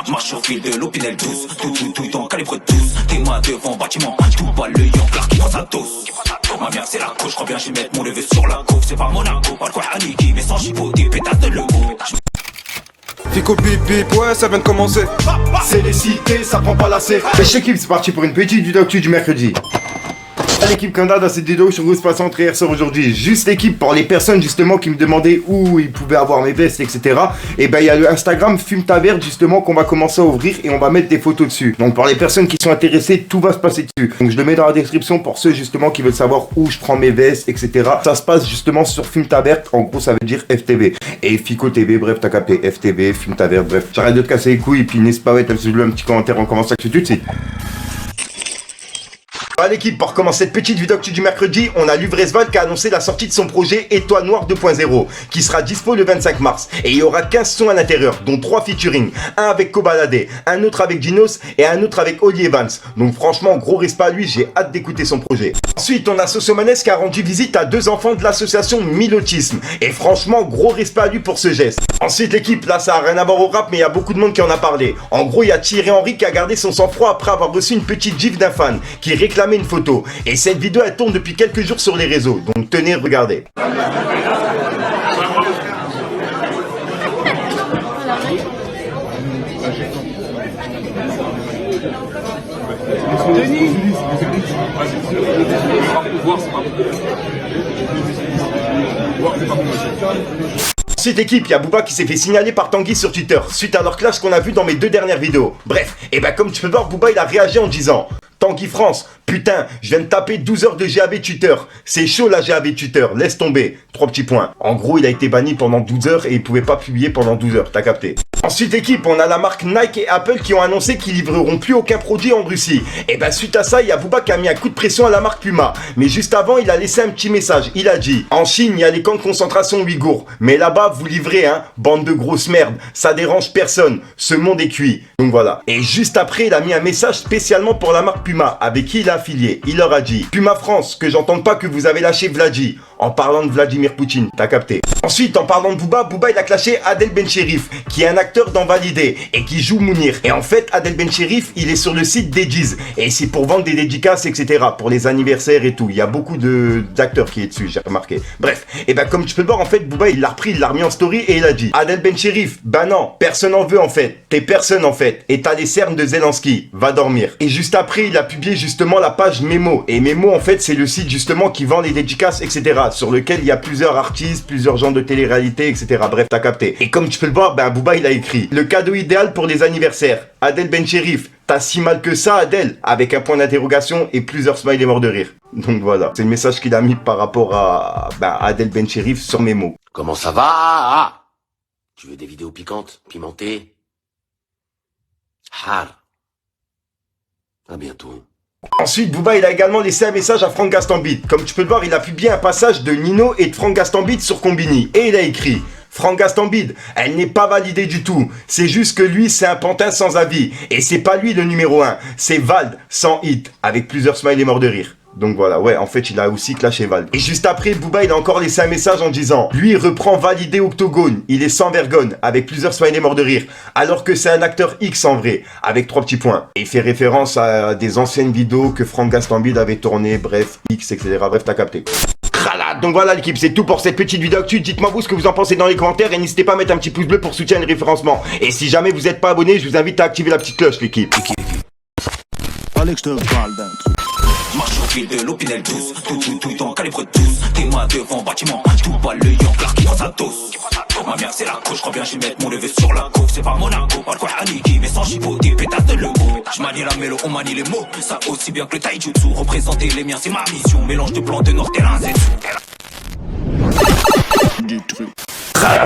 Je marche au fil de l'opinel douce, tout en calibre 12. Tes mains devant bâtiment, tout bas le yanklar qui prend sa dose. Ma mère c'est la couche, je crois bien j'y mets mon levé sur la coupe. C'est pas Monaco, pas le quoi Aniki, mais sans chipot, des pétasses de l'eau. Fico bip bip, ouais ça vient de commencer. C'est les cités, ça prend pas la C. Wesh l'équipe, c'est parti pour une petite vidéo actu du mercredi. L'équipe Kanda dans cette vidéo sur où se passe en sort aujourd'hui. Juste l'équipe pour les personnes justement qui me demandaient où ils pouvaient avoir mes vestes, etc. Et ben il y a le Instagram Fume ta verte justement qu'on va commencer à ouvrir et on va mettre des photos dessus. Donc pour les personnes qui sont intéressées, tout va se passer dessus. Donc je le mets dans la description pour ceux justement qui veulent savoir où je prends mes vestes, etc. Ça se passe justement sur Fume ta verte. En gros ça veut dire FTV. Et Fico TV, bref t'as capté FTV, Fume ta verte, bref. J'arrête de te casser les couilles et puis n'hésite pas à mettre un petit commentaire, on commence tout de suite. Voilà l'équipe, pour commencer cette petite vidéo du mercredi, on a Luvresval qui a annoncé la sortie de son projet Étoile Noire 2.0 qui sera dispo le 25 mars. Et il y aura 15 sons à l'intérieur, dont 3 featuring. Un avec Kobalade, un autre avec Dinos et un autre avec Oli Evans. Donc franchement, gros respect à lui, j'ai hâte d'écouter son projet. Ensuite, on a Sosomanes qui a rendu visite à 2 enfants de l'association Milotisme. Et franchement, gros respect à lui pour ce geste. Ensuite l'équipe, là ça a rien à voir au rap, mais il y a beaucoup de monde qui en a parlé. En gros, il y a Thierry Henry qui a gardé son sang-froid après avoir reçu une petite gifle d'un fan qui réclamait une photo. Et cette vidéo elle tourne depuis quelques jours sur les réseaux, donc tenez, regardez. Ensuite l'équipe, il y a Booba qui s'est fait signaler par Tanguy sur Twitter suite à leur clash qu'on a vu dans mes 2 dernières vidéos. Bref, et ben comme tu peux voir, Booba il a réagi en disant: Tanguy France, putain, je viens de taper 12 heures de GAV Twitter. C'est chaud la GAV Twitter, laisse tomber. 3 petits points. En gros, il a été banni pendant 12 heures et il pouvait pas publier pendant 12 heures, t'as capté. Ensuite l'équipe, on a la marque Nike et Apple qui ont annoncé qu'ils livreront plus aucun produit en Russie. Et ben suite à ça, il y a Booba qui a mis un coup de pression à la marque Puma. Mais juste avant, il a laissé un petit message. Il a dit: en Chine, il y a les camps de concentration ouïghours. Mais là-bas, vous livrez, hein, bande de grosses merdes. Ça dérange personne. Ce monde est cuit. Donc voilà. Et juste après, il a mis un message spécialement pour la marque Puma, avec qui il est affilié. Il leur a dit: Puma France, que j'entende pas que vous avez lâché Vladi. En parlant de Vladimir Poutine, t'as capté. Ensuite, en parlant de Booba, il a clashé Adel Bencherif, qui est un acteur dans Validé et qui joue Mounir. Et en fait, Adel Bencherif, il est sur le site d'Ediz et c'est pour vendre des dédicaces, etc. pour les anniversaires et tout. Il y a beaucoup d'acteurs qui est dessus, j'ai remarqué. Bref, et ben comme tu peux le voir, en fait, Booba, il l'a repris, il l'a remis en story et il a dit: Adel Bencherif, bah non, personne en veut en fait. T'es personne en fait. Et t'as les cernes de Zelensky. Va dormir. Et juste après, il a publié justement la page Memo. Et Memo, en fait, c'est le site justement qui vend les dédicaces, etc. sur lequel il y a plusieurs artistes, plusieurs gens de télé-réalité, etc. Bref, t'as capté. Et comme tu peux le voir, ben Booba, il a écrit: le cadeau idéal pour les anniversaires. Adel Bencherif, t'as si mal que ça, Adel? Avec un point d'interrogation et plusieurs smileys morts de rire. Donc voilà, c'est le message qu'il a mis par rapport à Adel Bencherif sur Memo. Comment ça va? Tu veux des vidéos piquantes, pimentées? Har. À bientôt. Ensuite, Booba, il a également laissé un message à Franck Gastambide. Comme tu peux le voir, il a publié un passage de Nino et de Franck Gastambide sur Combini. Et il a écrit: Franck Gastambide, elle n'est pas validée du tout. C'est juste que lui, c'est un pantin sans avis. Et c'est pas lui le numéro 1. C'est Vald, sans hit, avec plusieurs smileys morts de rire. Donc voilà, ouais, en fait, il a aussi clashé Vald. Et juste après, Booba, il a encore laissé un message en disant: lui, il reprend Validé Octogone. Il est sans vergogne, avec plusieurs smileys morts de rire. Alors que c'est un acteur X en vrai, avec 3 petits points. Et il fait référence à des anciennes vidéos que Franck Gastambide avait tournées, bref, X, etc. Bref, t'as capté. Donc voilà l'équipe, c'est tout pour cette petite vidéo actu. Dites-moi vous ce que vous en pensez dans les commentaires et n'hésitez pas à mettre un petit pouce bleu pour soutenir le référencement. Et si jamais vous n'êtes pas abonné, je vous invite à activer la petite cloche l'équipe. Je marche au fil de l'opinel douce, tout en calibre 12. Tes mains devant bâtiment, tout bas le yanklar qui prend sa dose. Ma mère c'est la couche, je crois bien j'y mets mon levé sur la coupe. C'est pas Monaco, pas le quoi Aniki, mais sans chipot, des pétasses de l'eau. Je manie la mélo, on manie les mots, ça aussi bien que le taijutsu. Représenter les miens c'est ma mission, mélange de blanc, de nord, terrain, zetsu. Du truc.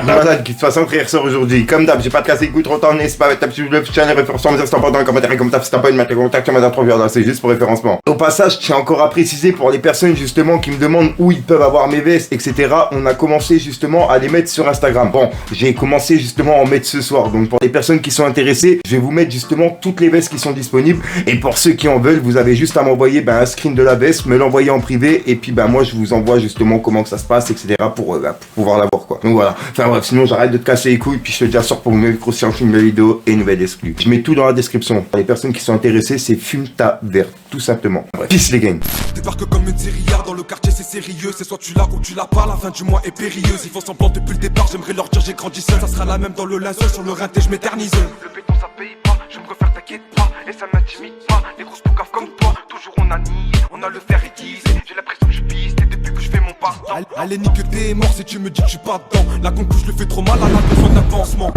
Voilà, de toute façon, frère, sort aujourd'hui. Comme d'hab, j'ai pas de casser les couilles trop tard, n'est-ce pas? Avec ta petite bleu, channel référencement, mais c'est important dans les commentaires et comme t'as, si t'as pas une mettre les contacts, tu m'as dans 3 vieux, c'est juste pour référencement. Au passage, je tiens encore à préciser pour les personnes justement qui me demandent où ils peuvent avoir mes vestes, etc. On a commencé justement à les mettre sur Instagram. Bon, j'ai commencé justement à en mettre ce soir. Donc pour les personnes qui sont intéressées, je vais vous mettre justement toutes les vestes qui sont disponibles. Et pour ceux qui en veulent, vous avez juste à m'envoyer un screen de la veste, me l'envoyer en privé. Et puis moi je vous envoie justement comment que ça se passe, etc. pour pouvoir la voir quoi. Donc voilà. Enfin bref, sinon j'arrête de te casser les couilles, puis je te dis à sort pour une nouvelle croustillante, une nouvelle vidéo et une nouvelle exclue. Je mets tout dans la description. Les personnes qui sont intéressées, c'est Fume ta verte, tout simplement. Bref, peace les gangs. Débarque comme une série dans le quartier, c'est sérieux. C'est soit tu l'as ou tu l'as pas, la fin du mois est périlleuse. Ils font semblant depuis le départ, j'aimerais leur dire j'ai grandi seul. Ça sera la même dans le linceul, sur le rinté je m'éternise. Le béton ça paye pas, je me préfère t'inquiète pas. Et ça m'intimide pas, les grosses poucaves comme toi. Toujours on a nié, on a le fer aiguisé. J'ai l'impression que je pisse depuis que je fais mon partant. Allez nique t'es mort si tu me dis que je suis pas dedans. La concouche je le fais trop mal, elle a besoin d'un pansement.